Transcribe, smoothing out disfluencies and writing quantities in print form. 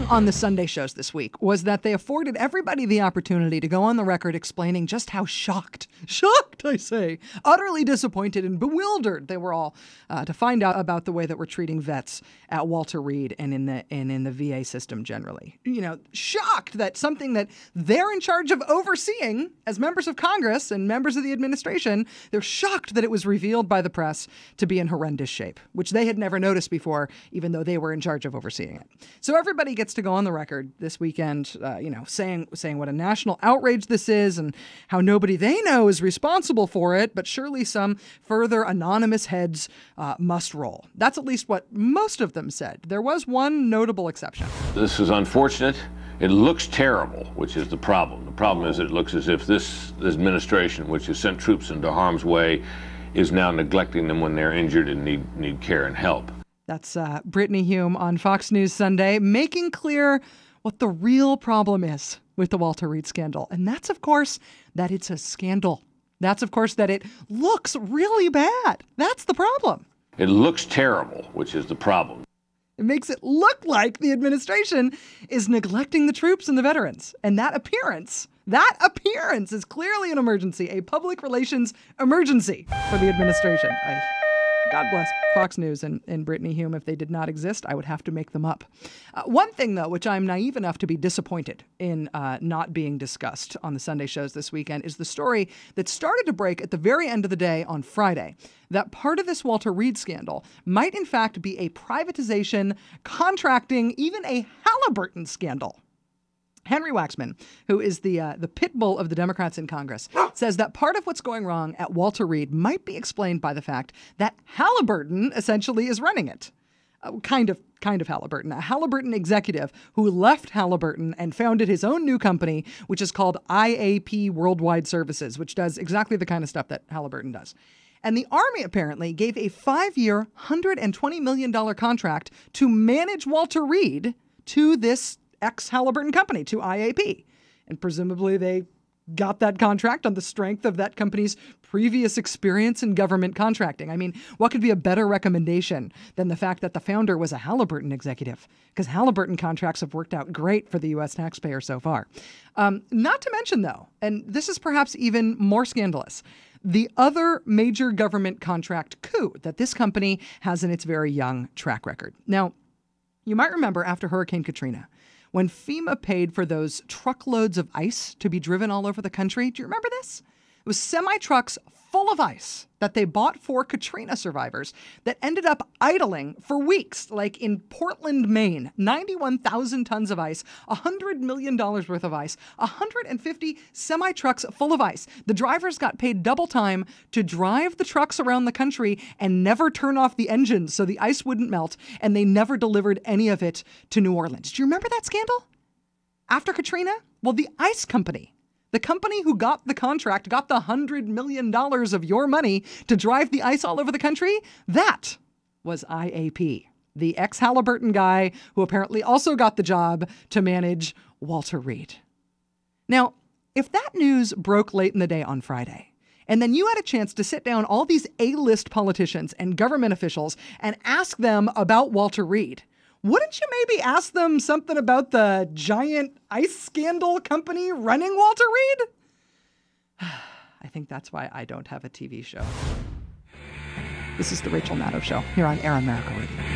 on the Sunday shows this week was that they afforded everybody the opportunity to go on the record explaining just how shocked, I say, utterly disappointed and bewildered they were all to find out about the way that we're treating vets at Walter Reed and in the VA system generally. You know, shocked that something that they're in charge of overseeing as members of Congress and members of the administration, they're shocked that it was revealed by the press to be in horrendous shape, which they had never noticed before, even though they were in charge of overseeing it. So everybody gets to go on the record this weekend, saying what a national outrage this is and how nobody they know is responsible for it, but surely some further anonymous heads must roll. That's at least what most of them said. There was one notable exception. This is unfortunate. It looks terrible, which is the problem. The problem is it looks as if this administration, which has sent troops into harm's way, is now neglecting them when they're injured and need care and help. That's Brittany Hume on Fox News Sunday, making clear what the real problem is with the Walter Reed scandal. And that's, of course, that it's a scandal. That's, of course, that it looks really bad. That's the problem. It looks terrible, which is the problem. It makes it look like the administration is neglecting the troops and the veterans. And that appearance is clearly an emergency, a public relations emergency for the administration. God bless Fox News and Brittany Hume. If they did not exist, I would have to make them up. One thing, though, which I'm naive enough to be disappointed in not being discussed on the Sunday shows this weekend, is the story that started to break at the very end of the day on Friday, that part of this Walter Reed scandal might in fact be a privatization, contracting, even a Halliburton scandal. Henry Waxman, who is the pit bull of the Democrats in Congress, says that part of what's going wrong at Walter Reed might be explained by the fact that Halliburton essentially is running it. Kind of Halliburton. A Halliburton executive who left Halliburton and founded his own new company, which is called IAP Worldwide Services, which does exactly the kind of stuff that Halliburton does. And the Army apparently gave a 5-year, $120 million contract to manage Walter Reed to this ex-Halliburton company, to IAP. And presumably they got that contract on the strength of that company's previous experience in government contracting. I mean, what could be a better recommendation than the fact that the founder was a Halliburton executive? Because Halliburton contracts have worked out great for the U.S. taxpayer so far. Not to mention, though, and this is perhaps even more scandalous, the other major government contract coup that this company has in its very young track record. Now, you might remember after Hurricane Katrina, when FEMA paid for those truckloads of ice to be driven all over the country. Do you remember this? It was semi-trucks full of ice that they bought for Katrina survivors that ended up idling for weeks, like in Portland, Maine. 91,000 tons of ice, $100 million worth of ice, 150 semi-trucks full of ice. The drivers got paid double time to drive the trucks around the country and never turn off the engines so the ice wouldn't melt, and they never delivered any of it to New Orleans. Do you remember that scandal? After Katrina? Well, the ice company, the company who got the contract, got the $100 million of your money to drive the ice all over the country, that was IAP, the ex-Halliburton guy who apparently also got the job to manage Walter Reed. Now, if that news broke late in the day on Friday, and then you had a chance to sit down all these A-list politicians and government officials and ask them about Walter Reed, wouldn't you maybe ask them something about the giant ice scandal company running Walter Reed? I think that's why I don't have a TV show. This is the Rachel Maddow Show here on Air America Radio.